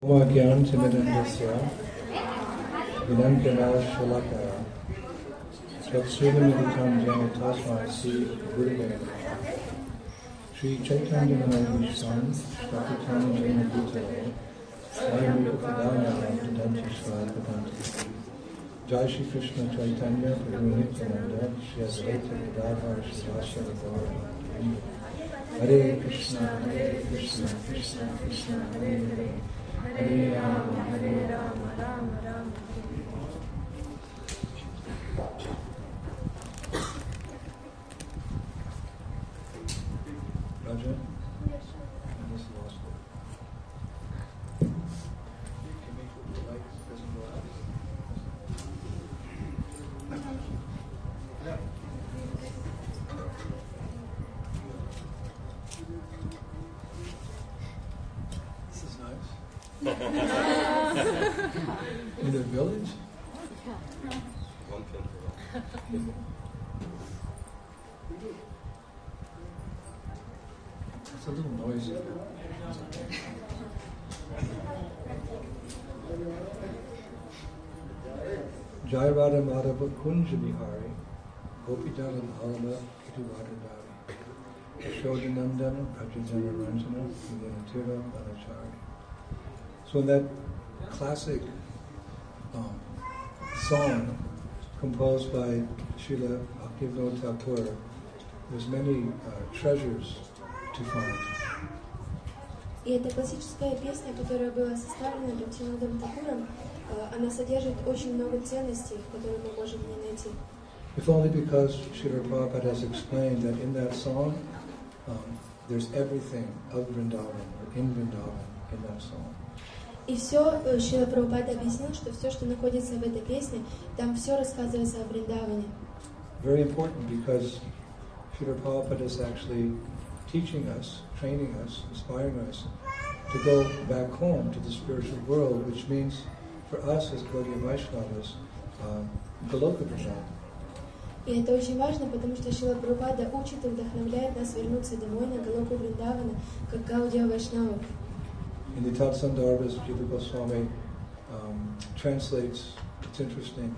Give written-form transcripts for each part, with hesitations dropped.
Gyan Timidandasya Vinantana Shalakaya Tatsudamidikam Jana Tasma Si Guruvaya Sri Chaitanya Manavishwan Shakitanya Jana Bhutale Swayamruta Pradana Danti Swadhadanti Jai Shri Krishna Chaitanya Prabhu Nityananda Shri Advaita Gadadhar Shri Vasudev Hare Krishna Krishna Krishna Hare Hare Hare Rama, Rama Rama. Raja? Yes, sir. I just lost it. Can we put the light doesn't go out? Yeah. This is nice. In a village? One pin for all. It's a little noisy. Jai Radha Madhava Kunja Bihari Gopijana Bhalava Kitiwadadari Yashodanandana Prajajana Ranjana Vinatira Banachari. So in that classic song composed by Srila Bhaktivinoda Thakur, there's many treasures to find. И эта классическая песня, которая была составлена Бхактивинодом Такуром, она содержит очень много ценностей, которые мы можем в ней найти. If only because Srila Prabhupada has explained that in that song, there's everything of Vrindavan, or in Vrindavan, in that song. И все, Шрила Прабхупада объяснил, что все, что находится в этой песне, там все рассказывается о Вриндаване. Very important because Srila Prabhupada is actually teaching us, training us, inspiring us to go back home to the spiritual world, which means for us as Gaudiya Vaishnavas, Goloka Vrindavan. И это очень важно, потому что Шрила Прабхупада учит и вдохновляет нас вернуться домой на Галоку Вриндавана, как Гаудия Вайшнавов. In the Tatsandarbhas, Jiva Goswami translates, it's interesting,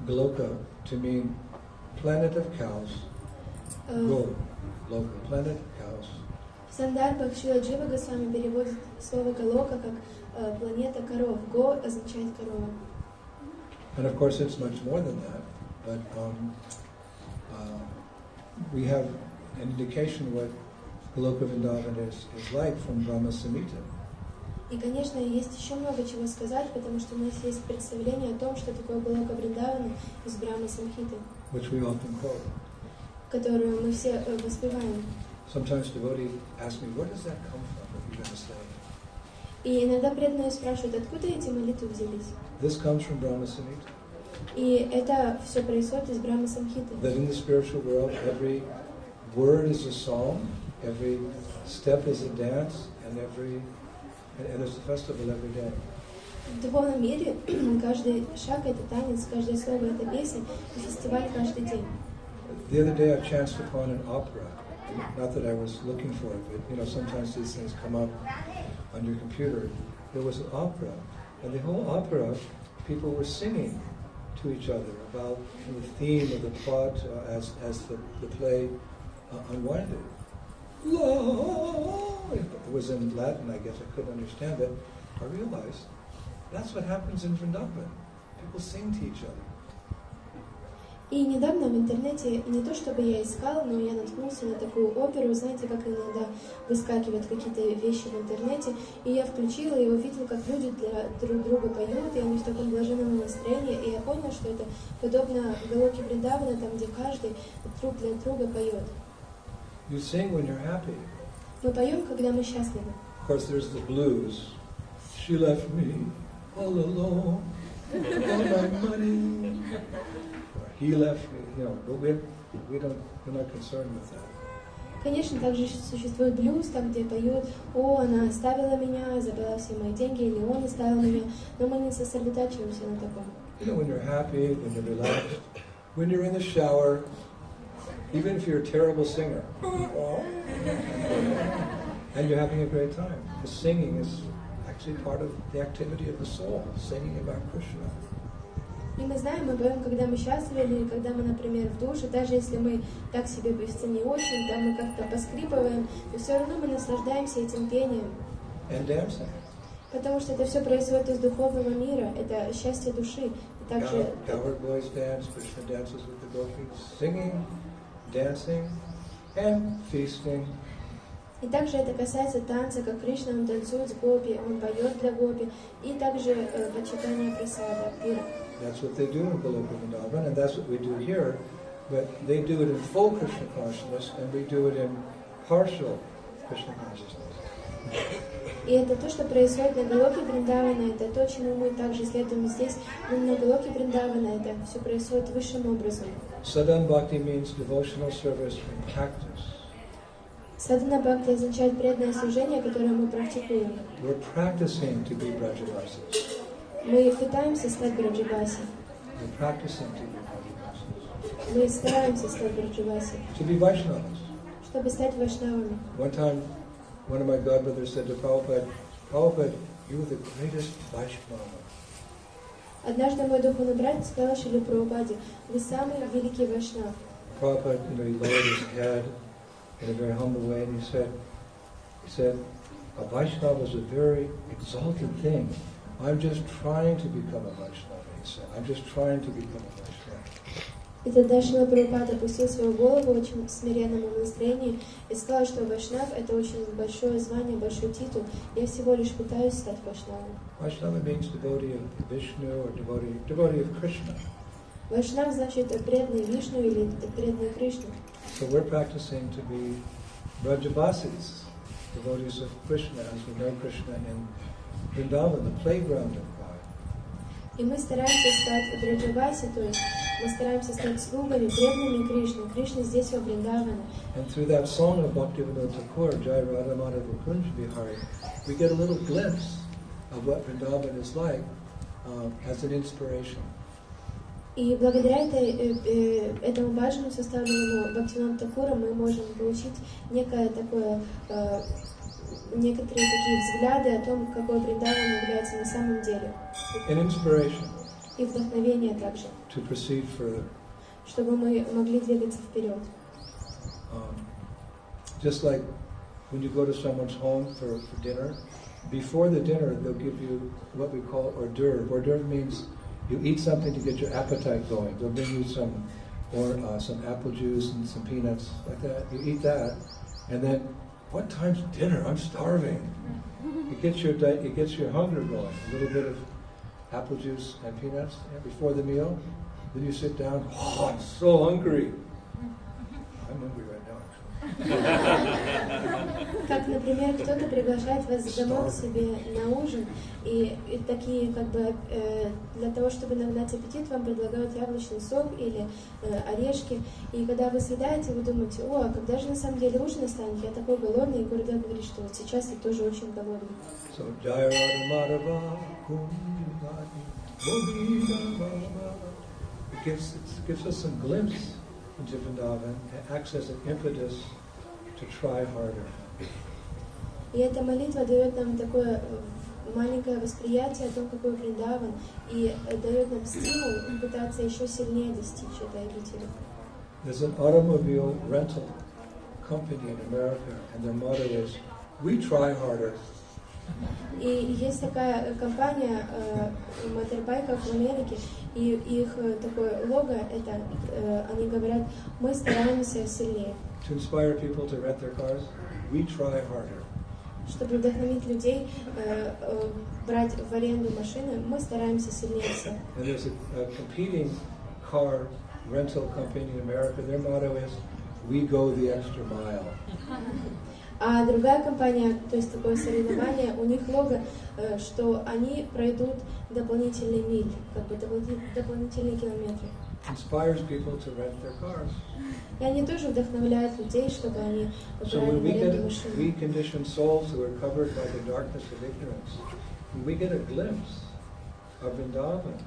Goloka to mean planet of cows. Go, Loka, planet of cows. В Сандарбах Шрила Джива Госвами переводит слово Галока как планета коров. Го означает корова. And of course it's much more than that, but we have an indication what Goloka Vrindavan is like from Brahma Samhita. И, конечно, есть еще много чего сказать, потому что у нас есть представление о том, что такое Галока Вриндавана из Брахма Самхиты, Which we often quote. которую мы все воспеваем. Sometimes devotees ask me, where does that come from, what you're going to say? И иногда преданные спрашивают, откуда эти молитвы взялись. This comes from Brahma Samhita. И это все происходит из Брахма Самхиты. That in the spiritual world, every word is a song, every step is a dance, and there's a festival every day. В духовном мире каждый шаг — это танец, каждое слово — это песня, и фестиваль каждый день. The other day I chanced upon an opera. Not that I was looking for it, but sometimes these things come up on your computer. There was an opera, and the whole opera, people were singing to each other about the theme of the plot as the play unwinded. It was in Latin, I guess. I couldn't understand it. I realized that's what happens in Vrindavan. People sing to each other. И недавно в интернете, не то чтобы я искала, но я наткнулся на такую оперу, знаете, как иногда выскакивают какие-то вещи в интернете, и я включила и увидела, как люди для друг друга поют, и они в таком блаженном настроении, и я поняла, что это подобно Галоке Вриндавана, там, где каждый друг для друга поет. You sing when you're happy. Мы поем, когда мы счастливы. Of course, there's the blues. She left me all alone, all my money. He left me, but we're not concerned with that. Конечно, также существует блюз, там, где поют: «О, она оставила меня, забрала все мои деньги», или «Он оставил меня», но мы не сосредотачиваемся на таком. When you're happy, when you're relaxed, when you're in the shower, even if you're a terrible singer, and you're having a great time. The singing is actually part of the activity of the soul, singing about Krishna. И мы знаем, мы поем, когда мы счастливы, или когда мы, например, в душе, даже если мы так себе певцы не очень, там мы как-то поскрипываем, но все равно мы наслаждаемся этим пением. And dancing. Потому что это все происходит из духовного мира, это счастье души. И также... Cowherd boys dance, Krishna dances with the gopis, singing, dancing, and feasting. И также это касается танца, как Кришна, он танцует с гопи, он поет для гопи, и также почитание прасада, пира. That's what they do in Goloka Vrindavan, and that's what we do here, but they do it in full Krishna consciousness, and we do it in partial Krishna consciousness. И это то, что происходит на Галоке Вриндавана, это то, чему мы также следуем здесь, но на Галоке Вриндавана это все происходит высшим образом. Sadhana Bhakti means devotional service in practice. Садхана Бхакти означает преданное служение, которое мы практикуем. We're practicing to be Brajavasis. Мы пытаемся стать Браджаваси. We're practicing to be Brajavasis. Мы стараемся стать Браджаваси, To be Vaishnavas. чтобы стать вайшнавами. One time, one of my godbrothers said to Prabhupada, Prabhupada, you're the greatest Vaishnava. Однажды мой духовный брат сказал Шриле Прабхупаде: вы самый великий вайшнав. Prabhupada, he lowered his head in a very humble way, and he said, a Vaishnava is a very exalted thing. I'm just trying to become a Vaishnava, he said. I'm just trying to become a Vaishnava. И тогда Шрила Прабхупада опустил свою голову в очень смиренном настроении и сказал, что вайшнав — это очень большое звание, большой титул. Я всего лишь пытаюсь стать вайшнавом. Vaishnava means devotee of Vishnu or devotee of Krishna. Вайшнав значит преданный Вишну или преданный Кришне. So we're practicing to be Brajavasis, devotees of Krishna, as we know Krishna in Vrindavan, the playground of God. И мы стараемся стать Браджаваси, то есть мы стараемся стать слугами, преданными Кришне. Кришна здесь, во Вриндаване. And through that song of Bhaktivinoda Thakur, Jai Radha Madhava Kunj Vihari, we get a little glimpse of what Vrindavan is like as an inspiration. И благодаря этому баджану, составленному Бхактивинода Тхакуром, мы можем получить некое такое, некоторые такие взгляды о том, какой Вриндаван является на самом деле. An inspiration И вдохновение также, to proceed further. чтобы мы могли двигаться вперед. Just like when you go to someone's home for dinner, before the dinner they'll give you what we call hors d'oeuvre. Hors d'oeuvre means you eat something to get your appetite going. They'll bring you some apple juice and some peanuts, like that. You eat that, and then, what time's dinner? I'm starving. It gets your hunger going. A little bit of apple juice and peanuts before the meal. Then you sit down. Oh, I'm so hungry. I'm hungry right now, actually. Как, например, кто-то приглашает вас домой к себе на ужин, и такие, как бы, для того, чтобы нагнать аппетит, вам предлагают яблочный сок или орешки. И когда вы съедаете, вы думаете: о, а когда же на самом деле ужин настанет? Я такой голодный, и Гурудев говорит, что вот сейчас я тоже очень голодный. So, Jaya Radha Madhava it gives us some glimpse into Vrindavan. It acts as an impetus to try harder. И эта молитва дает нам такое маленькое восприятие о том, какой Вриндаван, и дает нам стимул пытаться еще сильнее достичь этой обители. There's an automobile rental company in America, and their motto is, "We try harder." И есть такая компания моторбайков в Америке, и их такое лого, это они говорят: мы стараемся сильнее. To inspire people to rent their cars, we try harder. Чтобы вдохновить людей брать в аренду машины, мы стараемся сильнее всех. And there's a competing car rental company in America. Their motto is, "We go the extra mile." А другая компания, то есть такое соревнование, у них лого, что они пройдут дополнительные мили, как бы дополнительные километры. Inspires people to rent their cars. И они тоже вдохновляют людей, чтобы они So брали when в we аренду get машины. we conditioned souls who are covered by the darkness of ignorance, when we get a glimpse of Vrindavan,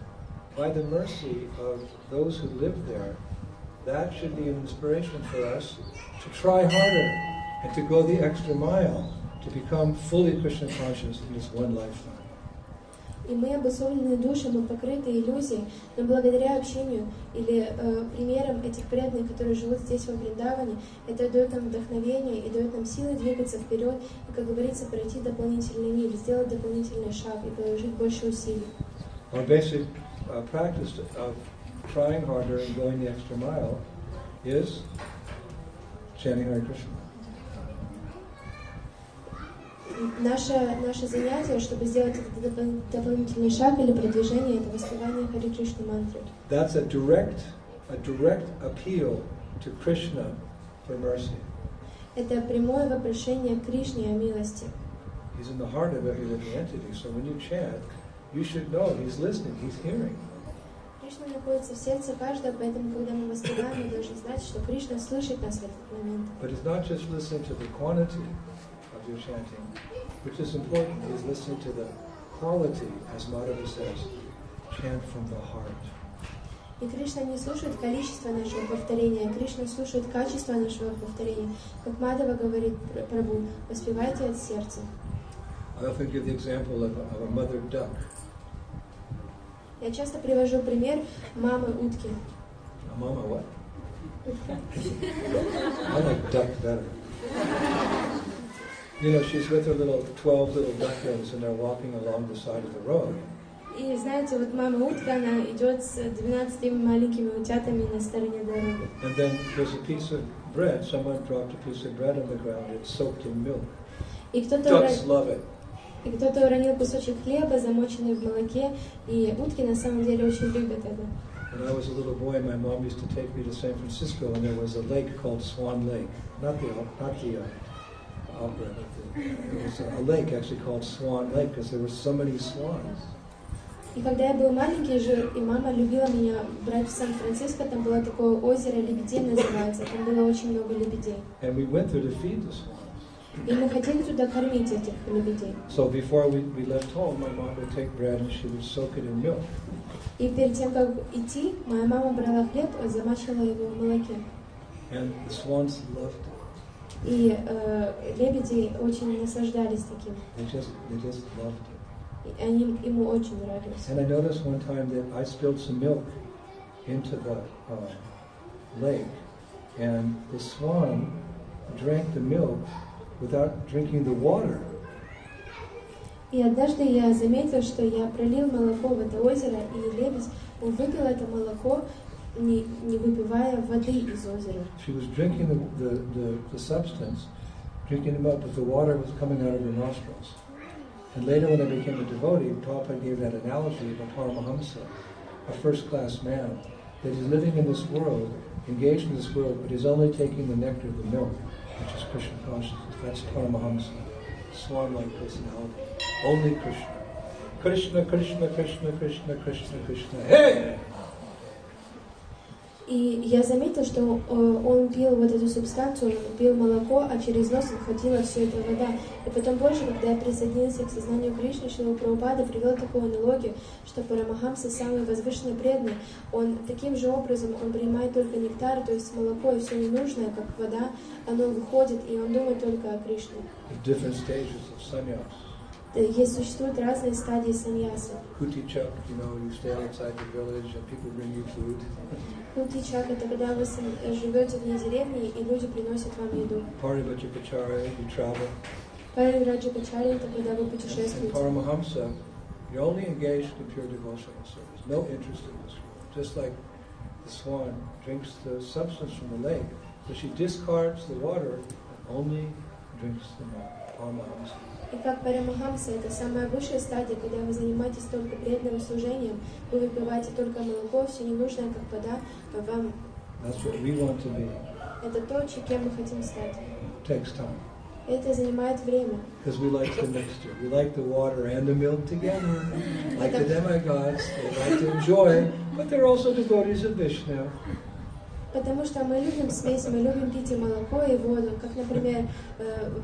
by the mercy of those who live there, that should be an inspiration for us to try harder and to go the extra mile, to become fully Krishna conscious in this one lifetime. И мы обусловлены души, мы покрыты иллюзией, но благодаря общению или примерам этих преданных, которые живут здесь, во Вриндаване, это дает нам вдохновение и дает нам силы двигаться вперед и, как говорится, пройти дополнительный миль, сделать дополнительный шаг и положить больше усилий. Our basic practice of trying harder and going the extra mile is chanting Hare Krishna. Наше занятие, чтобы сделать этот дополнительный шаг или продвижение, это воспевание Хари Кришны мантры. That's a direct appeal to Krishna for mercy. Это прямое вопрошение к Кришне о милости. He's in the heart of every living entity, so when you chant, you should know He's listening, He's hearing. Кришна находится в сердце каждого, поэтому, когда мы воспеваем, мы должны знать, что Кришна слышит нас в этот момент. But it's not just listening to the quantity of your chanting, which is important. He's listening to the quality, as Madhava says, chant from the heart. И Кришна не слушает количество нашего повторения, Кришна слушает качество нашего повторения. Как Мадхава говорит Прабху, воспевайте от сердца. I often give the example of a mother duck. Я часто привожу пример мамы утки. A mama what? I like duck better. You know, she's with her 12 little ducklings and they're walking along the side of the road. И знаете, вот мама утка, она идет с 12 маленькими утятами на стороне дороги. And then there's a piece of bread. Someone dropped a piece of bread on the ground. It's soaked in milk. И Ducks love it. кто-то уронил кусочек хлеба, замоченный в молоке, и утки на самом деле очень любят это. When I was a little boy, my mom used to take me to San Francisco, and there was a lake called Swan Lake. Not the opera, but it was a lake actually called Swan Lake because there were so many swans. И когда я был маленький, и мама любила меня брать в Сан-Франциско, там было такое озеро, лебедей называется, там было очень много лебедей. And we went there to feed the swans. И мы хотели туда кормить этих лебедей. So before we left home, my mom would take bread and she would soak it in milk. И перед тем, как идти, моя мама брала хлеб и замачивала его в молоке. And the swans loved it. И лебеди очень наслаждались таким. They just loved it. И они ему очень нравились. And I noticed one time that I spilled some milk into the lake, and the swan drank the milk without drinking the water. И однажды я заметила, что я пролил молоко в это озеро, и лебедь выпил это молоко, не выпивая воды из озера. She was drinking the substance, drinking the milk, but the water was coming out of her nostrils. And later when I became a devotee, Prabhupada gave that analogy of a Paramahamsa, a first-class man, that is living in this world, engaged in this world, but is only taking the nectar of the milk, which is Krishna consciousness. That's Paramahamsa, swan-like personality. Only Krishna. Krishna, Krishna, Krishna, Krishna, Krishna, Krishna. Hey! И я заметила, что он пил вот эту субстанцию, он пил молоко, а через нос выходила все это вода. И потом позже, когда я присоединился к сознанию Кришны, Шрила Прабхупада привел такую аналогию, что Парамахамса, самый возвышенный преданный, он таким же образом, он принимает только нектар, то есть молоко и все ненужное, как вода, оно выходит, и он думает только о Кришне. Существуют разные стадии саньяса. Kutichak, you stay outside the village and people bring you food. Kutichak — это когда вы живете вне деревни и люди приносят вам еду. Parivajapachara, you travel. Париваджапачарья — это когда вы путешествуете. And Paramahamsa, you're only engaged in pure devotional service, no interest in this world. Just like the swan drinks the substance from the lake, so she discards the water and only drinks the milk. Paramahamsa. И как Парамахамса, это самая высшая стадия, когда вы занимаетесь только преданным служением, вы выпиваете только молоко, все ненужное, как вода, а вам... Это то, кем мы хотим стать. Это занимает время. Because we like the mixture. We like the water and the milk together. Like the demigods, they like to enjoy, but they're also devotees of Vishnu. Потому что мы любим смесь, мы любим пить и молоко, и воду. Как, например,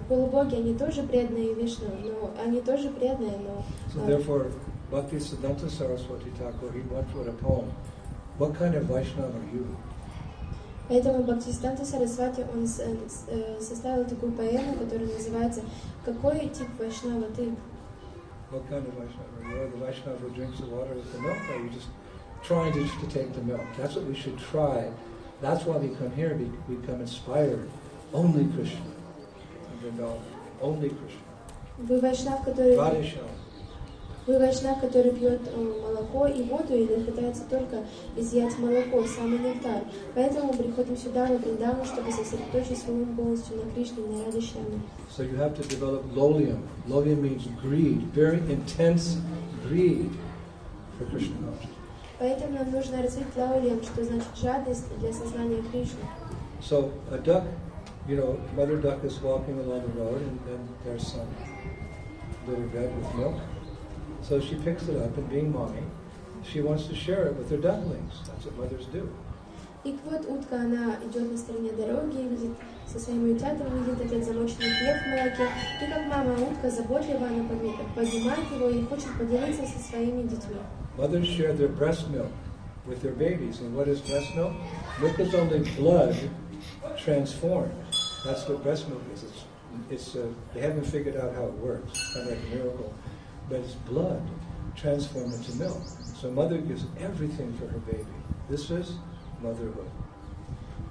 полубоги, они тоже преданные Вишну, но они тоже преданные, но... So therefore, Bhaktisiddhanta Saraswati Thakur, he once wrote a poem. What kind of Vaishnava are you? Поэтому Бхактисиданта Сарасвати, он составил такую поэму, которая называется «Какой тип вайшнава ты?» What kind of Vaishnava? You're the Vaishnava who drinks the water with the milk, or are you just trying to take the milk? That's what we should try. That's why we come here, we become inspired. Only Krishna. Only Krishna. Вы вайшнав, который... Radhe Shyam. Вы вайшнав, который пьет молоко и воду или пытается только изъять молоко, самый нектар. Поэтому мы приходим сюда, во Вриндаван, чтобы сосредоточить свой ум полностью на Кришне, на Радhe Shyame. So you have to develop lolium. Lolium means greed, very intense greed for Krishna consciousness. Поэтому нам нужно развить лаулиям, что значит жадность для сознания Кришны. So a duck, mother duck is walking along the road and then there's some little bread with milk. So she picks it up and being mommy, she wants to share it with her ducklings. That's what mothers do. И вот утка, она идет на стороне дороги, видит со своими утятами, видит этот замоченный хлеб в молоке. И как мама утка заботливо, она поднимает его и хочет поделиться со своими детьми. Mothers share their breast milk with their babies. And what is breast milk? Milk is only blood transformed. That's what breast milk is. They haven't figured out how it works. It's kind of like a miracle. But it's blood transformed into milk. So mother gives everything for her baby. This is motherhood.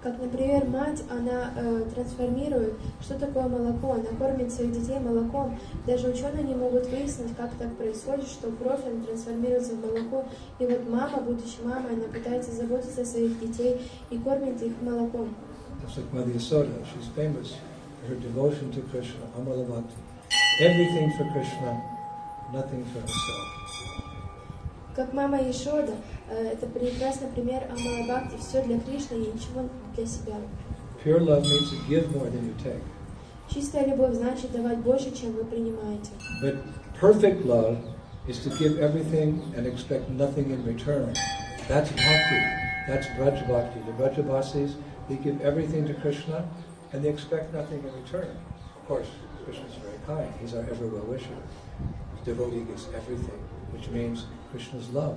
Как, например, мать, она трансформирует, что такое молоко, она кормит своих детей молоком. Даже ученые не могут выяснить, как так происходит, что кровь она трансформируется в молоко. И вот мама, будучи мамой, она пытается заботиться о своих детей и кормит их молоком. Just like Mother Yasoda, she's famous for her devotion to Krishna, Amala Bhakti. Everything for Krishna, nothing for herself. Как мама Ешода, это прекрасный пример Амала Бхакти, все для Кришны и ничего для себя. Pure love means to give more than you take. Чистая любовь значит давать больше, чем вы принимаете. But perfect love is to give everything and expect nothing in return. That's bhakti. That's Braj Bhakti. The Brajavasis, they give everything to Krishna and they expect nothing in return. Of course, Krishna is very kind. He's our ever well-wisher. The devotee gives everything, which means Krishna's love.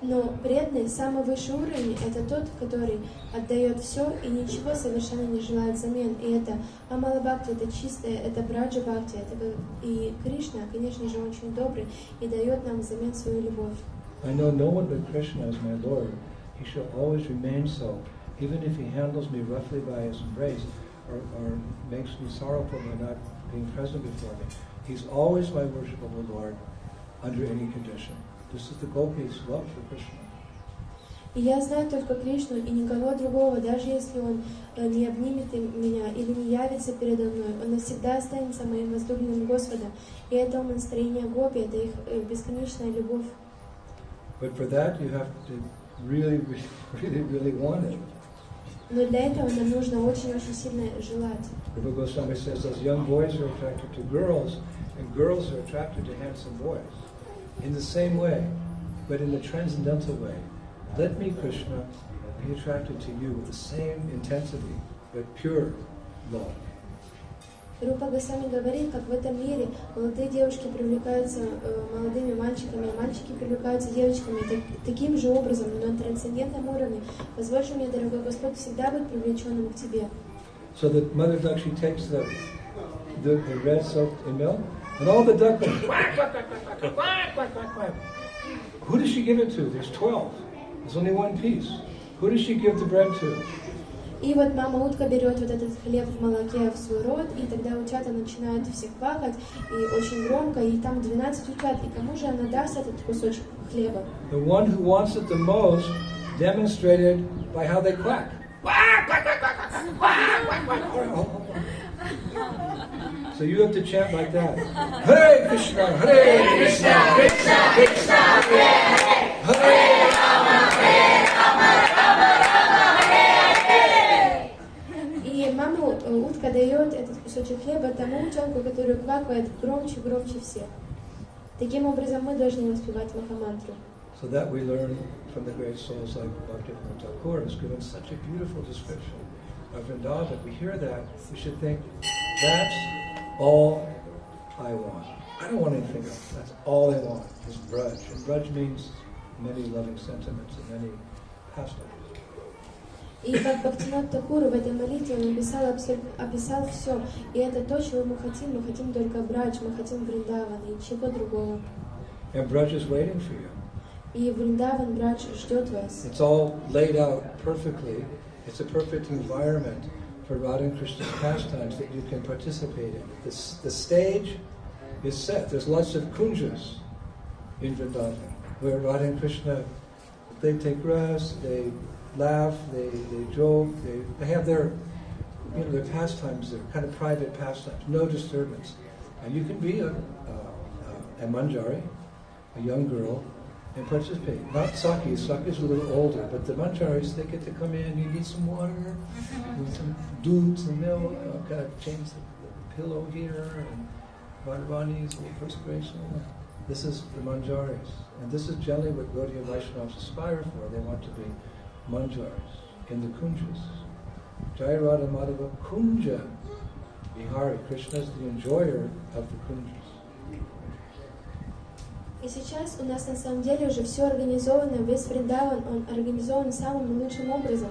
Но преданный, самый высший уровень, это тот, который отдает все и ничего совершенно не желает взамен. И это Амала Бхакти, это чистое, это Браджа Бхакти, и Кришна, конечно же, очень добрый и дает нам взамен свою любовь. I know no one but Krishna is my Lord. He shall always remain so, even if he handles me roughly by his embrace or makes me sorrowful by not being present before me. He's always my worshipable Lord under any condition. This is the gopis' love for Krishna. И я знаю только Кришну и никого другого, даже если он не обнимет меня или не явится передо мной, он навсегда останется моим возлюбленным Господом. И это умонастроение гопи, это их бесконечная любовь. But for that you have to really want it. Но для этого нам нужно очень-очень сильно желать. Rupa Goswami says those young boys are attracted to girls, and girls are attracted to handsome boys. In the same way, but in the transcendental way. Let me, Krishna, be attracted to you with the same intensity, but pure love. Рупа Госвами говорит, как в этом мире молодые девушки привлекаются молодыми мальчиками, а мальчики привлекаются девочками. Таким же образом, на трансцендентном уровне, позволь же мне, дорогой Господь, всегда быть привлеченным к Тебе. So the mother duck, she takes the red soaked in milk, and all the ducklings, quack, quack, quack, quack, quack, quack, quack, quack, quack. Who does she give it to? There's 12. There's only one piece. Who does she give the bread to? И вот мама утка берет вот этот хлеб в молоке в свой рот, и тогда утята начинают все квакать, и очень громко, и там 12 утят, и кому же она даст этот кусочек хлеба? The one who wants it the most demonstrated by how they quack. Quack, quack, quack, quack, quack, quack, quack, quack. So you have to chant like that. Hare Krishna, Hare Krishna, Krishna Krishna, Hare Hare, Hare Rama, Hare Rama, Rama Rama, Hare Hare. И мама утка дает этот кусочек хлеба тому утенку, который квакает громче всех. Таким образом мы должны воспевать Махамантру. So that we learn from the great souls like Bhaktivinoda Thakur, who's given such a beautiful description of Vrindavan. We hear that, we should think, that's all I want. I don't want anything else. That's all I want is Braj. And Braj means many loving sentiments and many pastimes. И как Бхактинат Такур в этой молитве он описал все. И это то, чего мы хотим. Мы хотим только Брадж, мы хотим Вриндаван и ничего другого. And Braj is waiting for you. И Вриндаван, Брадж ждет вас. It's all laid out perfectly. It's a perfect environment for Radha and Krishna's pastimes that you can participate in. The stage is set. There's lots of kunjas in Vrindavan where Radha and Krishna, they take rest, they laugh, they joke, they have their pastimes, their kind of private pastimes, no disturbance. And you can be a manjari, a young girl, and participate. Not Saki. Saki is a little older, but the manjaris, they get to come in, you need some water, with some dudes and milk, kind of change the pillow here, and Radharani's a little perspiration. This is the manjaris. And this is generally what Gaudiya Vaishnavas aspire for. They want to be manjaris in the kunjas. Jai Radha Madhava Kunja Vihari. Krishna is the enjoyer of the kunjas. И сейчас у нас на самом деле уже все организовано, весь Вриндаван, он организован самым лучшим образом.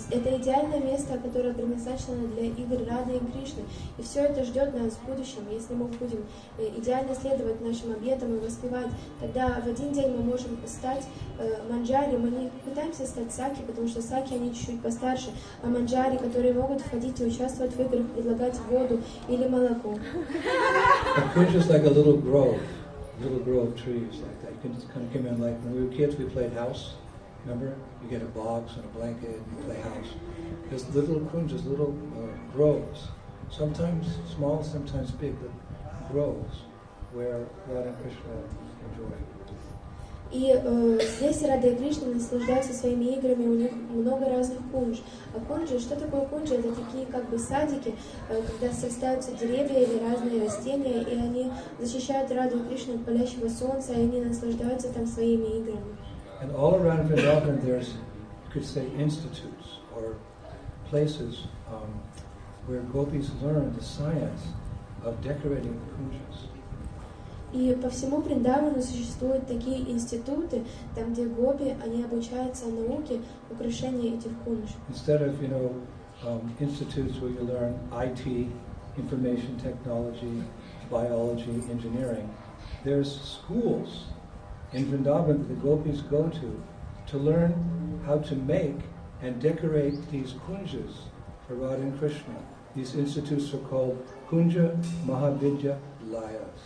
Это идеальное место, которое предназначено для игр Рады и Кришны. И все это ждет нас в будущем. Если мы будем идеально следовать нашим обетам и воспевать, тогда в один день мы можем стать манджари. Мы не пытаемся стать саки, потому что саки, они чуть-чуть постарше, а манджари, которые могут входить и участвовать в играх, предлагать воду или молоко. Little grove of trees like that. You can just kind of come in like when we were kids, we played house. Remember? You get a box and a blanket and you play house. There's little kunjas, little groves. Sometimes small, sometimes big, but groves where Radha and Krishna enjoy. И здесь Рада и Кришна наслаждаются своими играми, у них много разных кунж. А кунжи, что такое кунжи? Это такие как бы садики, когда срастаются деревья или разные растения, и они защищают Раду и Кришну от палящего солнца, и они наслаждаются там своими играми. And all around Vrindavan there's, you could say, institutes or places where gopis learn the science of decorating the kunjas. И по всему Вриндавану существуют такие институты, там, где гопи, они обучаются науке украшения этих кунж. Instead of, institutes where you learn IT, information technology, biology, engineering, there's schools in Vrindavan that the gopis go to learn how to make and decorate these kunjas for Radha and Krishna. These institutes are called Kunja Mahavidya Layas.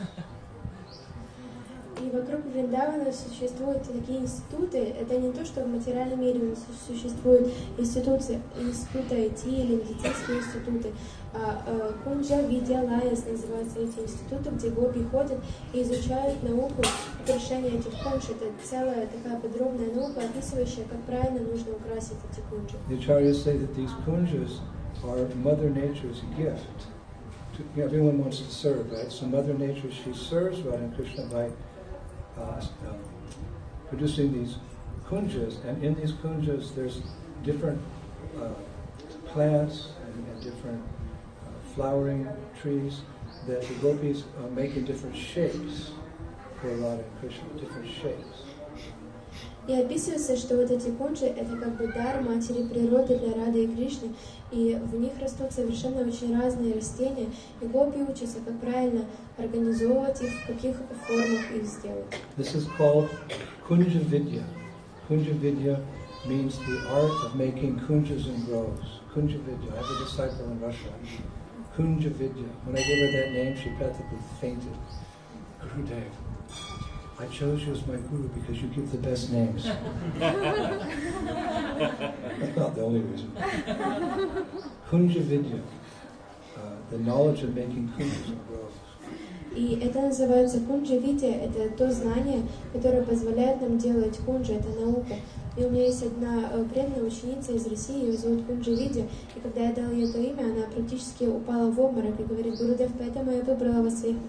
И вокруг Вриндавана существуют такие институты. Это не то, что в материальном мире у нас существуют институты IT или медицинские институты, а Кунджа Видьялайас называются эти институты, где гопи ходят и изучают науку украшения этих кунж. Это целая такая подробная наука, описывающая, как правильно нужно украсить эти кунджи. The acharyas say that these kunjas are Mother Nature's gift. Everyone wants to serve, right? So Mother Nature, she serves Radha and Krishna by producing these kunjas, and in these kunjas there's different plants and different flowering trees that the gopis make in different shapes for Radha and Krishna, different shapes. И описывается, что вот эти кунджи — это как бы дар матери природы для Рады и Кришны, и в них растут совершенно очень разные растения, и гопи учатся, как правильно организовывать их, в каких формах их сделать. This is called Kunja Vidya. Kunja Vidya means the art of making kunjas and groves. Kunja Vidya. I have a disciple in Russia. Kunja Vidya. When I gave her that name, she practically fainted. Gurudev, I chose you as my guru because you give the best names. That's not the only reason. Kunja Vidya, the knowledge of making kunjas and groves. И это называется кунджа видя, это то знание, которое позволяет нам делать кунджи, это наука. И у меня есть одна преданная ученица из России, ее зовут Кунджа Видя, и когда я дала ей это имя, она практически упала в обморок и говорит: Гурудев, поэтому я выбрала вас своим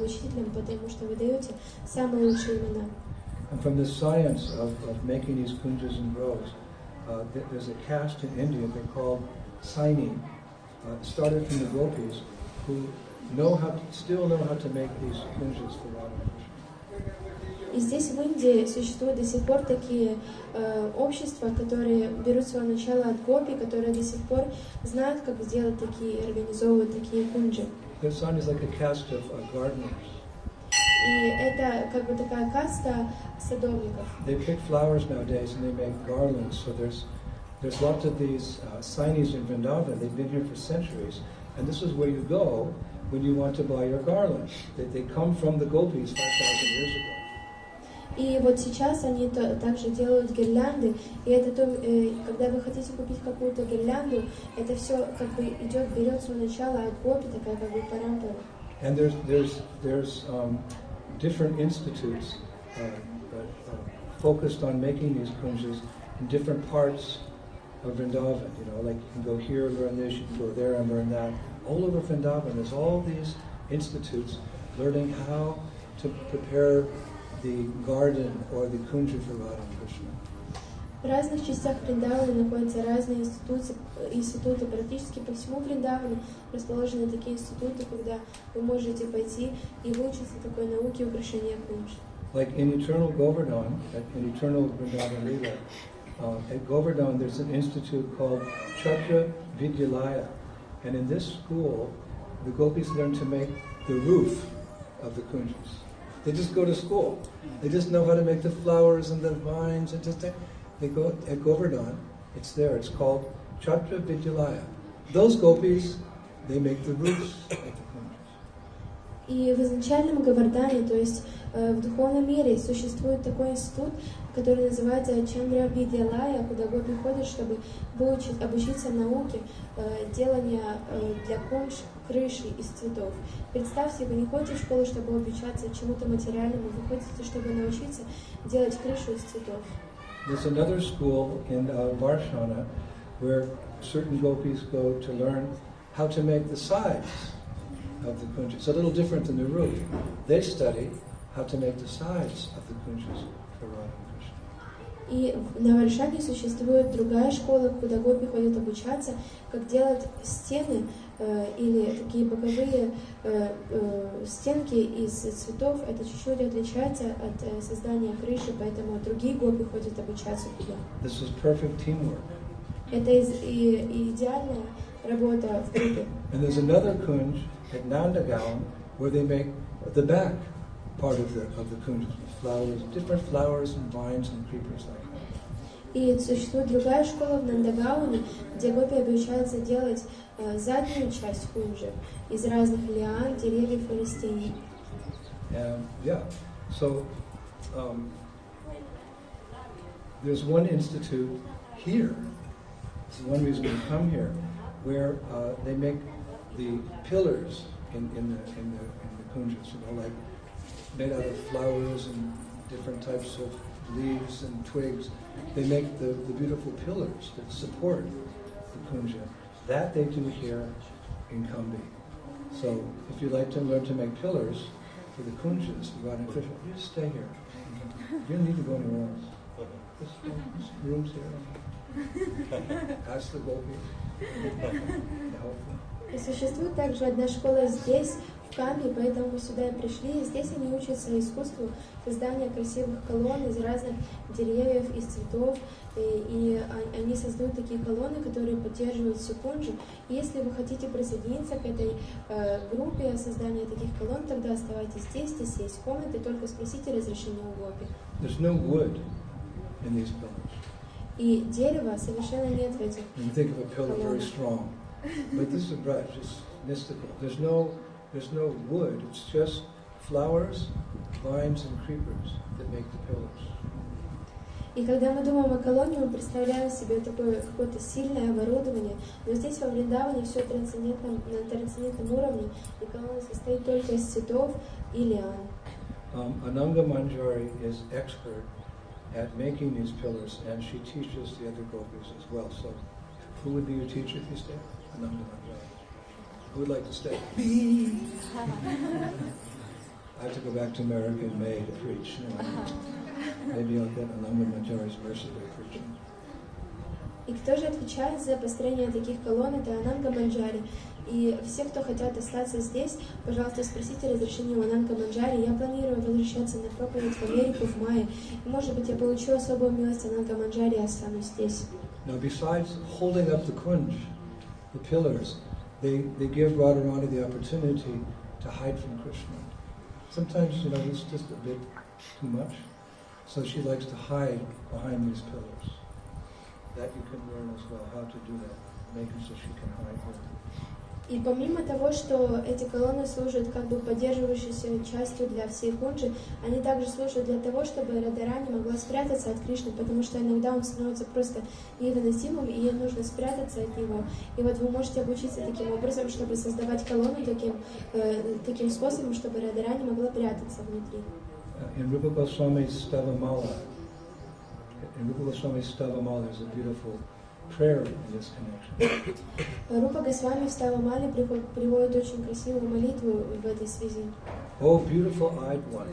учителем, потому что вы даете самые лучшие имена. And from the science of making these kunjas and groves, there's a caste in India they're called Saini, started from the gopis, who still know how to make these kunjas for Radha and Krishna. И здесь в Индии существуют до сих пор такие общества, которые берут свое начало от гопи, которые до сих пор знают, как сделать такие, организовывают такие кунджи. The sun is like a caste of gardeners. И это как бы такая каста садовников. They pick flowers nowadays and they make garlands. So there's lots of these Sainis in Vrindavan. They've been here for centuries, and this is where you go when you want to buy your garlands. They come from the gopis 5,000 years ago. И вот сейчас они также делают гирлянды, и это когда вы хотите купить какую-то гирлянду, это все как бы берет свое начало от гопи, такая как бы парампара. And there's different institutes focused on making these kunjas in different parts of Vrindavan. You know, like you can go here, learn this, you can go there and learn that. All over Vrindavan, there's all these institutes learning how to prepare the garden or the kunja for Radha and Krishna. В разных частях Вриндавана находятся разные институты. Практически по всему Вриндавану расположены такие институты, когда вы можете пойти и выучиться такой науке украшения кунж. Like in eternal Govardhan, in eternal Vrindavan Leela, at Govardhan there's an institute called Chhatra Vidyalaya. And in this school, the gopis learn to make the roof of the kunjas. They just go to school. They just know how to make the flowers and the vines. And they go at Govardhan. It's there. It's called Chhatra Vidyalaya. Those gopis, they make the roofs of the kunjas. И в изначальном Говардане, то есть в духовном мире, существует такой институт, который называется Чандра Видьялая, куда гопи ходят, чтобы обучиться науке делания для кунж крыши из цветов. Представьте, вы не ходите в школу, чтобы обучаться чему-то материальному, вы ходите, чтобы научиться делать крышу из цветов. There's another school in Varshana where certain gopis go to learn how to make the sides of the kunjas. It's a little different than the roof. They study how to make the sides of the kunjas for Radha and Krishna. И на Варшане существует другая школа, куда гопи ходят обучаться, как делать стены или такие боковые стенки из цветов. Это чуть-чуть отличается от создания крыши, поэтому другие гопи ходят обучаться туда. This is perfect teamwork. Это идеальная работа в группе. And there's another kunj at Nandagaon where they make the back part of the kunjas with flowers, different flowers and vines and creepers like that. И существует другая школа в Нандагауне, где гопи обучаются делать заднюю часть кунджи из разных лиан, деревьев и растений. Yeah, so there's one institute here. It's one reason we come here, where they make the pillars in the kunjas, you know, like made out of flowers and different types of leaves and twigs. They make the beautiful pillars that support the kunja. That they do here in Kambhi. So if you'd like to learn to make pillars for the kunjas, Radha and Krishna, you just stay here. You don't need to go anywhere else. This room's here. Ask the gopis. И существует также одна школа здесь, в Камбе, поэтому мы сюда и пришли. Здесь они учатся искусству создания красивых колонн из разных деревьев, из цветов. И они создают такие колонны, которые поддерживают всю кунджу. И если вы хотите присоединиться к этой группе создания таких колонн, тогда оставайтесь здесь, здесь есть комнаты, только спросите разрешение у гопи. There's no wood in these pillars. И дерева совершенно нет в этих You think of a pillar very strong, but this is a brush. It's mystical. There's no wood. It's just flowers, vines, and creepers that make the pillars. И когда мы думаем о колонне, мы представляем себе такое какое-то сильное оборудование, но здесь во Вриндаване все на трансцендентном уровне, и колонна состоит только из цветов и лиан. Ananga Manjari is expert at making these pillars, and she teaches the other gopis as well. So, who would be your teacher if you stay? Ananga Manjari. Who would like to stay? Me! I have to go back to America in May to preach. Maybe I'll get Ananga Manjari's verse of preaching. И кто же отвечает за построение таких колонн? Это Ананга Манджари. И все, кто хотят остаться здесь, пожалуйста, спросите разрешения у Ананга Манджари. Я планирую возвращаться на проповедь в Америку в мае. И, может быть, я получу особую милость Ананга Манджари и останусь здесь. Now, besides holding up the kunj, the pillars, they give Radharani the opportunity to hide from Krishna. Sometimes, it's just a bit too much. So she likes to hide behind these pillars. That you can learn as well, how to do that, make it so she can hide there. И помимо того, что эти колонны служат как бы поддерживающейся частью для всей кунджи, они также служат для того, чтобы Радharani могла спрятаться от Кришны, потому что иногда он становится просто невыносимым, и ей нужно спрятаться от него. И вот вы можете обучиться таким образом, чтобы создавать колонну таким способом, чтобы Радharani могла прятаться внутри. In Rupa Goswami's Stavamala, there's a beautiful prayer in this connection. Рупа Госвами в Ставамале приводит очень красивую молитву в этой связи. Oh, beautiful eyed one.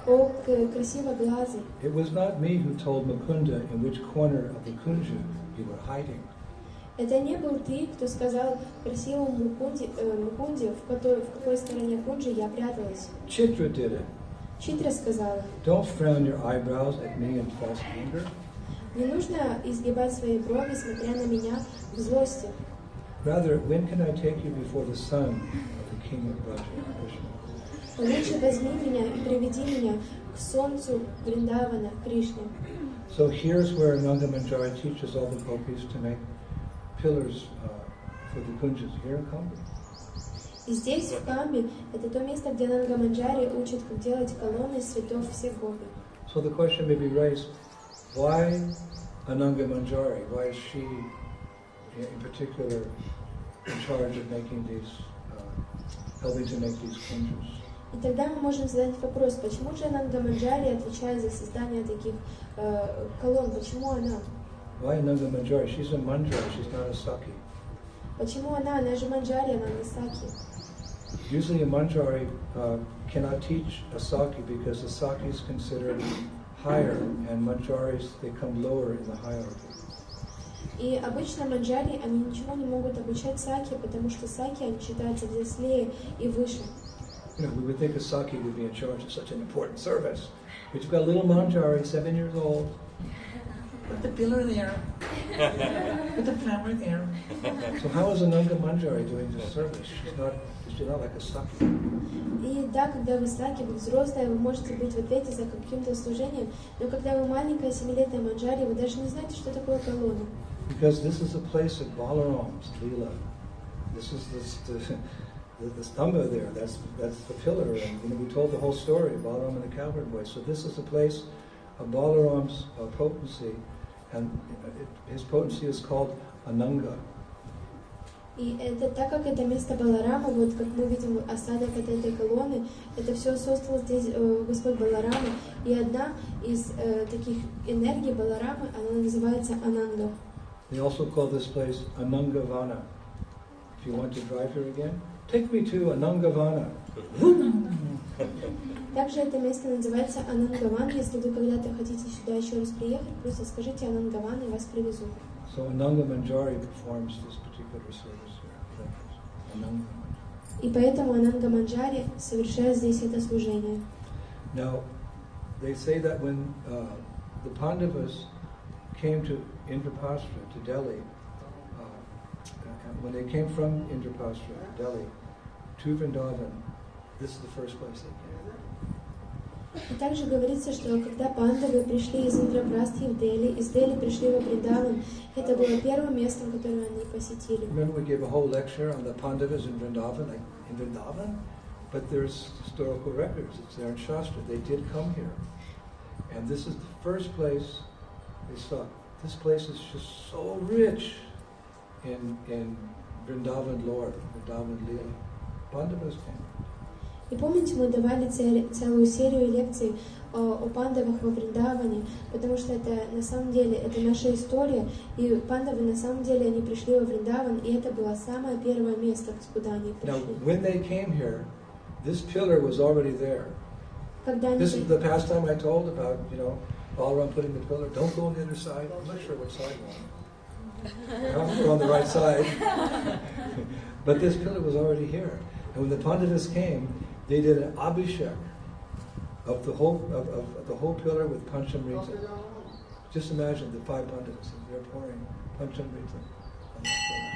О, красивоглазый. It was not me who told Mukunda in which corner of the kunju you were hiding. Это не был ты, кто сказал красивому Мукунде, в какой стороне кунджи я пряталась. Chitra did it. Читра сказала: Don't frown your eyebrows at me in false anger. не нужно изгибать свои брови, смотря на меня в злости. Rather, when can I take you before the son of the king of Braja, Krishna? Лучше возьми меня и приведи меня к солнцу Вриндавана, Кришне. So here's where Ananga Manjari teaches all the gopis to make pillars for the kunjas here in Kambhi. И здесь, в Камби, это то место, где Ананга Манджари учит, как делать колонны из цветов всех гопи. So the question may be raised, why Ananga Manjari? Why is she in particular in charge of making these, helping to make these kunjas? И тогда мы можем задать вопрос, почему же Ананга Манджари отвечает за создание таких колонн? Почему она? Why Ananga Manjari? She's a Manjari, she's not a Saki. Почему она? Она же Манджари, она не Саки. Usually a Manjari cannot teach a Saki because a Saki is considered higher and Manjaris, they come lower in the hierarchy. И обычно Манджари, они ничего не могут обучать Саки, потому что Саки, они считаются взрослее и выше. We would think a Saki would be in charge of such an important service. But you've got a little Manjari, 7 years old. Put the pillar there. Put the flower there. So how is Ananga Manjari doing this service? She's not like a Saki. И да, когда вы Саки, вы взрослая, вы можете быть в ответе за каким-то служением, но когда вы маленькая, 7-летняя Манджари, вы даже не знаете, что такое колонна. Because this is a place of Balaram's Leela. This is the stamba there, that's the pillar, and we told the whole story, Balaram and the cowherd boy. So this is a place of Balaram's potency, and his potency is called Ananga. И это, так как это место Баларама, вот как мы видим осадок от этой колонны, это все создал здесь Господь Баларама, и одна из таких энергий Баларамы, она называется Ананга. They also call this place Anangavana. If you want to drive here again, take me to Anangavana. Также это место называется Анангаван. Если вы когда-то хотите сюда еще раз приехать, просто скажите Анангаван, и вас привезут. So Ananga Manjari performs this particular service here. Ananga Manjari. И поэтому Ананга Манджари совершает здесь это служение. Now, they say that when the Pandavas came to Indrapastra, to Delhi, when they came from Indrapastra, Delhi, to Vrindavan, this is the first place they came. И также говорится, что когда пандавы пришли из Индрапрастхи в Дели, из Дели пришли во Вриндаван, это было первым местом, которое они посетили. Remember we gave a whole lecture on the Pandavas in Vrindavan, but there's historical records, it's there in Shastra, they did come here. And this is the first place they saw. This place is just so rich in Vrindavan lore, Vrindavan Leela. Pandavas came. И помните, мы давали целую серию лекций о пандавах во Вриндаване, потому что это на самом деле, это наша история, и пандавы на самом деле, они пришли во Вриндаван, и это было самое первое место, куда они пришли. Now, when they came here, this pillar was already there. This is the past time I told about, Balaram putting the pillar. Don't go on the other side. I'm not sure what side one. We're on the right side. But this pillar was already here. And when the Panditas came, they did an abhishek of the whole pillar with Panchamrita. Just imagine the 5 Panditas, they're pouring Panchamrita on the pillar.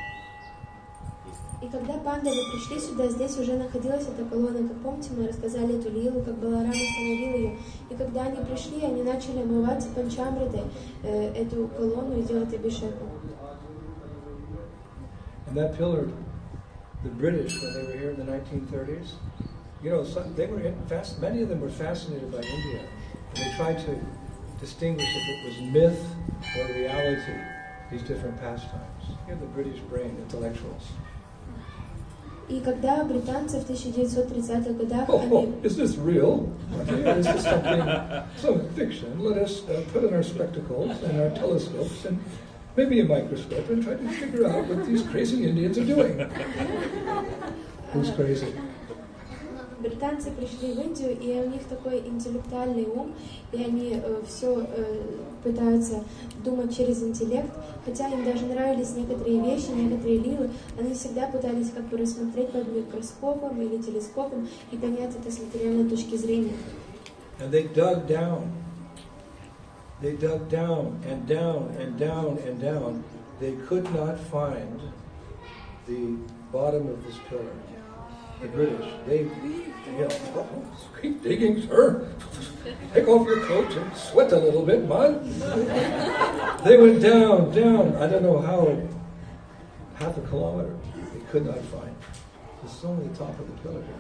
И когда пандавы пришли сюда, здесь уже находилась эта колонна. Как помните, мы рассказали эту лилу, как Баларам установил ее. И когда они пришли, они начали омывать панчамритой эту колонну и делать абишеку. And that pillar, the British, when they were here in the 1930s, you know, many of them were fascinated by India. And they tried to distinguish if it was myth or reality, these different pastimes. You know, the British brain, intellectuals. И когда британцы в 1930-х годах, is this real? Is this some fiction? Let us put on our spectacles and our telescopes and maybe a microscope and try to figure out what these crazy Indians are doing. Who's crazy? Британцы пришли в Индию, и у них такой интеллектуальный ум, и они все пытаются думать через интеллект, хотя им даже нравились некоторые вещи, некоторые лилы, они всегда пытались как бы рассмотреть под микроскопом или телескопом и понять это с материальной точки зрения. And they dug down. They dug down and down and down and down. They could not find the bottom of this pillar. The British, they yelled, keep digging, sir. Take off your coat and sweat a little bit, man. They went down, down, I don't know how, half a kilometer. They could not find. It's only the top of the pillar here.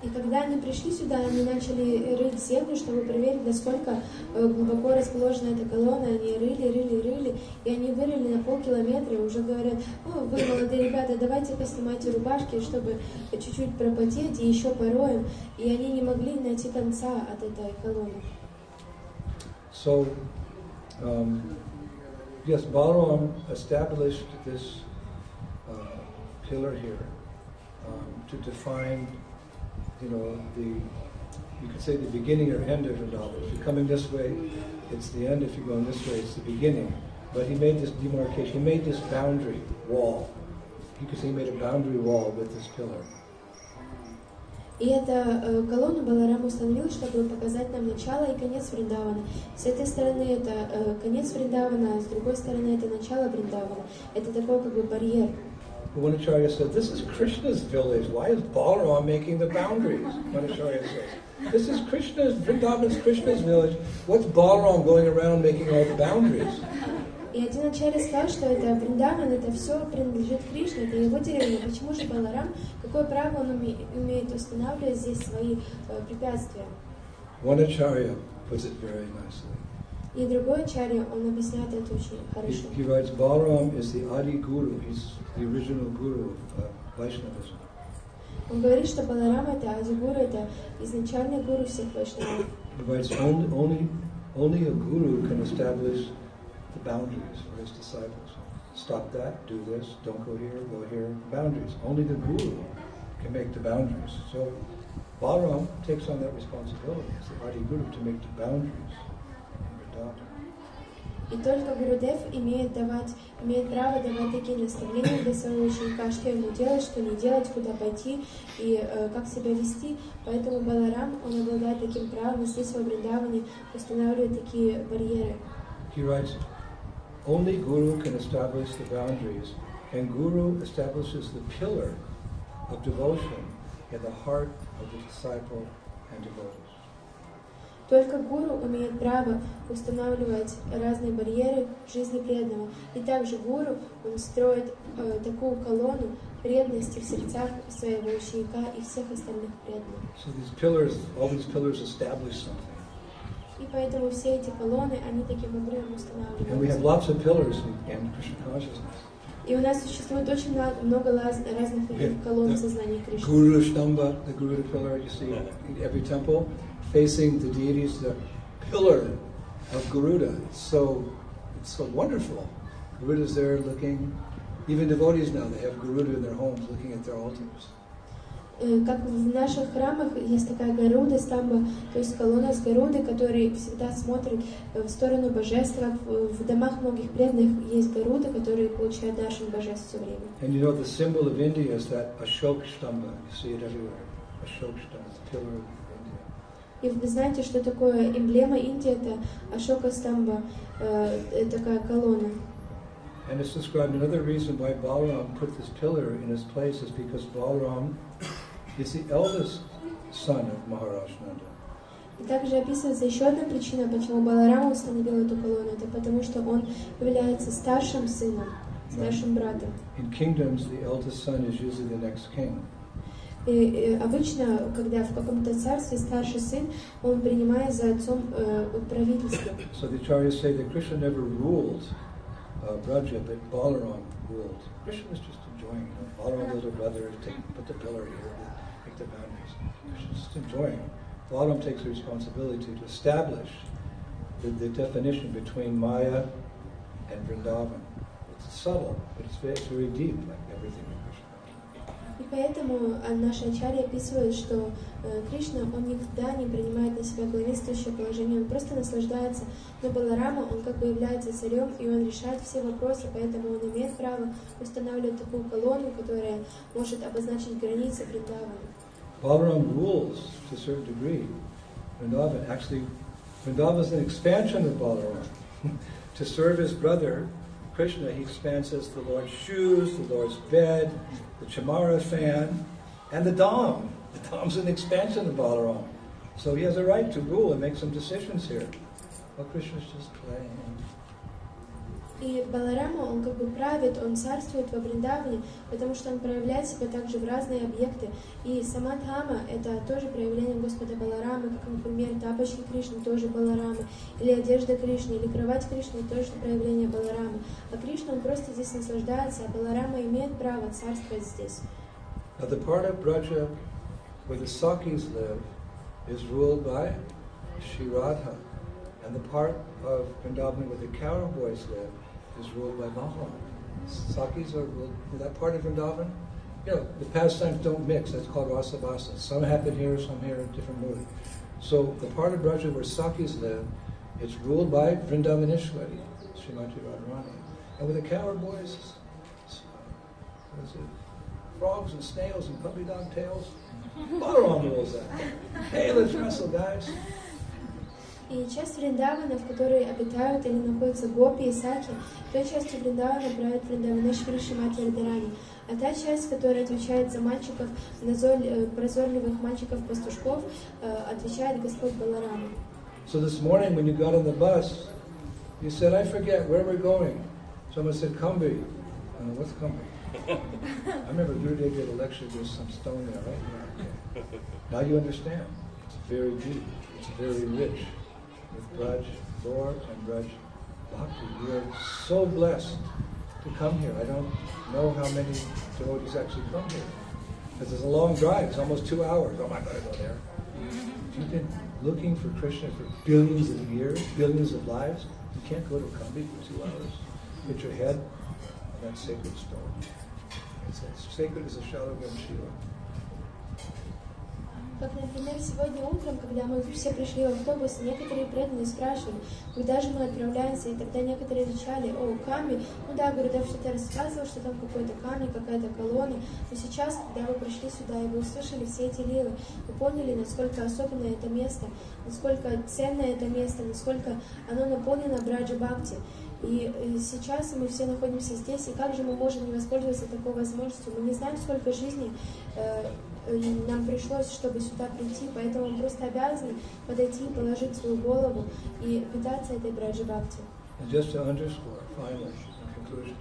И когда они пришли сюда, они начали рыть землю, чтобы проверить, насколько глубоко расположена эта колонна. Они рыли, и они вырыли на полкилометра, и уже говорят: вы, молодые ребята, давайте-ка снимайте рубашки, чтобы чуть-чуть пропотеть, и еще пороем. И они не могли найти конца от этой колонны. So, yes, Balaram established this pillar here to define, you know, you could say the beginning or end of Vrindavan. If you're coming this way, it's the end. If you're going this way, it's the beginning. But he made this demarcation, he made this boundary wall. You could say he made a boundary wall with this pillar. И эту колонну Баларам установил, чтобы показать нам начало и конец Вриндавана. С этой стороны это конец Вриндавана, а с другой стороны это начало Вриндавана. Это такой как бы барьер. One Acharya said, this is Krishna's village. Why is Balaram making the boundaries? One Acharya says, this is Vrindavan's Krishna's village. What's Balaram going around making all the boundaries? И один ачарья сказал, что это Вриндаван, это все принадлежит Кришне, это его деревня. Почему же Баларам, какое право он умеет устанавливать здесь свои препятствия? One Acharya puts it very nicely. И другой ачарья, он объясняет это очень хорошо. He writes, Balaram is the Adi Guru. He's the original guru of Vaishnavism. Он говорит, что Баларам это Ади-гуру, это изначальный гуру всех вайшнавов. He writes, only a guru can establish the boundaries for his disciples. Stop that, do this, don't go here, boundaries. Only the guru can make the boundaries. So Balaram takes on that responsibility as the Adi Guru to make the boundaries in Vrindavan. И только Гурудев имеет право давать такие наставления для своего ученика, что ему делать, что не делать, куда пойти и как себя вести. Поэтому Баларам, он обладает таким правом здесь во Вриндаване устанавливать такие барьеры. He writes, only Guru can establish the boundaries, and Guru establishes the pillar of devotion in the heart of the disciple and devotee. Только гуру имеет право устанавливать разные барьеры в жизни преданного. И также гуру, он строит такую колонну преданности в сердцах своего ученика и всех остальных преданных. So all these pillars establish something. И поэтому все эти колонны, они таким образом устанавливаются. And we have lots of pillars in Krishna consciousness. И у нас существует очень много разных таких колонн сознания Кришны. Guru Shtamba, the Guru pillar, you see in every temple, facing the deities, the pillar of Garuda. It's so wonderful. Garuda's there looking. Even devotees now, they have Garuda in their homes looking at their altars. Как в наших храмах есть такая горуда, стамба, то есть колонна с горуды, который всегда смотрит в сторону божества. В домах многих преданных есть горуда, которые получают даршан божеств все время. And you know the symbol of India is that Ashok Stamba. You see it everywhere. Ashok Stamba, the pillar of India. И вы знаете, что такое эмблема Индии? Это Ашока стамба, такая колонна. And it's described another reason why Balaram put this pillar in his place is because Balaram is the eldest son of Maharaj Nanda. И также описывается еще одна причина, почему Баларам установил эту колонну. Это потому, что он является старшим сыном, старшим братом. In kingdoms, the eldest son is usually the next king. И обычно, когда в каком-то царстве старший сын, он принимает за отцом правительство. So the acharyas say that Krishna never ruled Braja, but Balaram ruled. Krishna was just enjoying it. Balaram, little brother, put the pillar here, make the boundaries. Krishna's just enjoying it. Balaram takes the responsibility to establish the definition between Maya and Vrindavan. It's subtle, but it's very deep, like everything in Krishna. И поэтому наши ачарьи описывают, что Кришна, он никогда не принимает на себя главенствующее положение, он просто наслаждается. Но Баларама, он как бы является царем, и он решает все вопросы, поэтому он имеет право устанавливать такую колонну, которая может обозначить границы Вриндавана. Balaram rules to a certain degree. Vrindavan, actually, Vrindavan is an expansion of Balaram. To serve his brother, Krishna, he expands the Lord's shoes, the Lord's bed, the chamara fan, and the dham. The dham's an expansion of Balaram. So he has a right to rule and make some decisions here. Well, Krishna's just playing. И Баларама, он как бы правит, он царствует во Вриндаване, потому что он проявляет себя также в разные объекты. И сама Дхама — это тоже проявление Господа Баларамы, как, например, тапочки Кришны тоже Баларамы, или одежда Кришны, или кровать Кришны — тоже проявление Баларамы. А Кришна, он просто здесь наслаждается, а Баларама имеет право царствовать здесь. Now the part of Braja where the Sakis live is ruled by Shri Radha, and the part of Vrindavan where the cowboys live is ruled by Balaram. Sakis are ruled in that part of Vrindavan. You know, the pastimes don't mix. That's called Rasavasa. Some happen here, some here, in different mood. So the part of Braja where Sakis live, it's ruled by Vrindavaneshwari, Srimati Radharani. And with the cowboys, what is it? Frogs and snails and puppy dog tails. Balaram rules that. Hey, let's wrestle, guys. И часть Вриндавана, в которой обитают или находятся гопи и саки, той частью Вриндавана правит Вриндаванешвари Шримати Радхарани. А та часть, которая отвечает за мальчиков, прозорливых мальчиков-пастушков, отвечает Господь Баларама. So this morning when you got on the bus, you said, I forget where we're going. Someone said, Kambhi. What's Kambhi? I remember Gurudev did a lecture, there's some stone there, right? Yeah, okay. Now you understand. It's very deep. It's very rich. With Braj lore and Braj Bhakti. We are so blessed to come here. I don't know how many devotees actually come here. Because it's a long drive. It's almost 2 hours. Oh, I gotta go there. You've been looking for Krishna for billions of years, billions of lives. You can't go to Kambhi for 2 hours. Hit your head on that sacred stone. It's as sacred as a Shalagam Shiva. Как, например, сегодня утром, когда мы все пришли в автобус, некоторые преданные спрашивали, куда же мы отправляемся, и тогда некоторые отвечали, о, Камбhi, ну да, Гурудев что-то рассказывал, что там какой-то камень, какая-то колонна, но сейчас, когда вы пришли сюда и вы услышали все эти лилы, вы поняли, насколько особенное это место, насколько ценное это место, насколько оно наполнено Браджа Бхакти. И сейчас мы все находимся здесь, и как же мы можем не воспользоваться такой возможностью? Мы не знаем, сколько жизней нам пришлось, чтобы сюда прийти, поэтому мы просто обязаны подойти, положить свою голову и питаться этой Браджа Бхакти. And just to underscore, finally, in conclusion,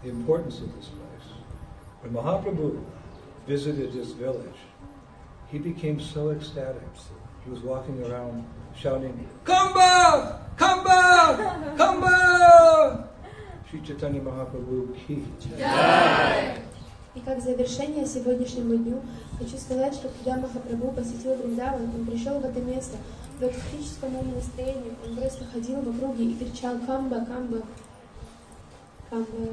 the importance of this place. When Mahaprabhu visited this village, he became so ecstatic. He was walking around shouting, Kambhi! Kambhi! Kambhi! Shri Chaitanya Mahaprabhu ki jai. И как завершение сегодняшнему дню хочу сказать, что когда Махапрабху посетил Вриндаван, он пришел в это место в экстатическом умном настроении, он просто ходил в округе и кричал «Камба, Камба, Камба».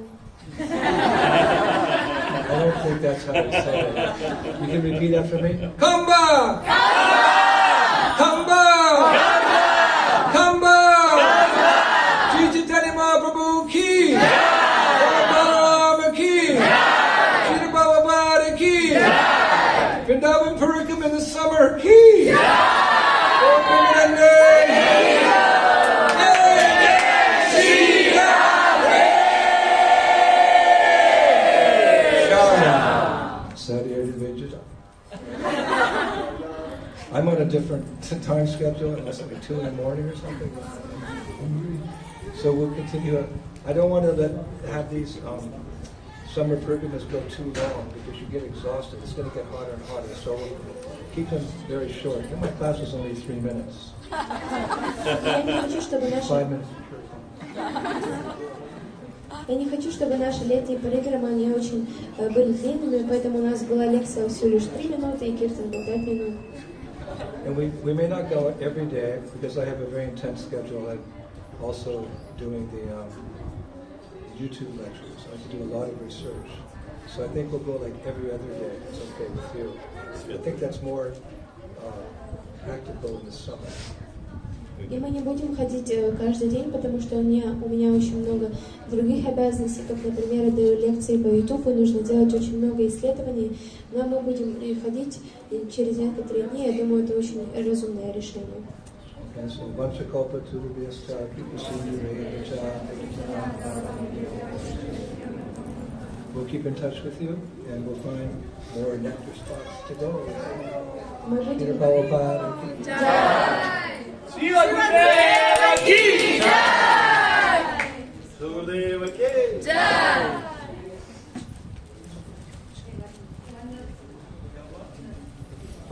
I don't think that's how we say it. You can repeat after me. Kambhi! Kambhi! Kambhi! Shri Chaitanya Mahaprabhu ki! Balaram ki! Shri Balabar ki! Vrindavan Parikam in the summer ki! I'm on a different time schedule. It must be 2 in the morning or something. So we'll continue. I don't want to have these summer pilgrimages go too long because you get exhausted. It's going to get hotter and hotter. So we'll keep them very short. And my class was only 3 minutes. Я не хочу, чтобы 5 minutes. Я не хочу, чтобы наши летние париграммы, они очень были длинными, поэтому у нас была лекция всего лишь 3 минуты, и киртан был 5 минут. And we may not go every day because I have a very intense schedule. I'm also doing the YouTube lectures. I have to do a lot of research. So I think we'll go like every other day. It's okay with you. I think that's more practical in the summer. И мы не будем ходить каждый день, потому что у меня очень много других обязанностей, как, например, я даю лекции по YouTube, и нужно делать очень много исследований, но мы будем ходить через некоторые дни, я думаю, это очень разумное решение. We'll keep in touch with you, and we'll find more nectar spots to go. Мы будем... Shivadeva ki jai! Sudeva ki jai!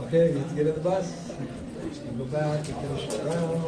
Okay, we have to get in the bus. Go back and finish the round.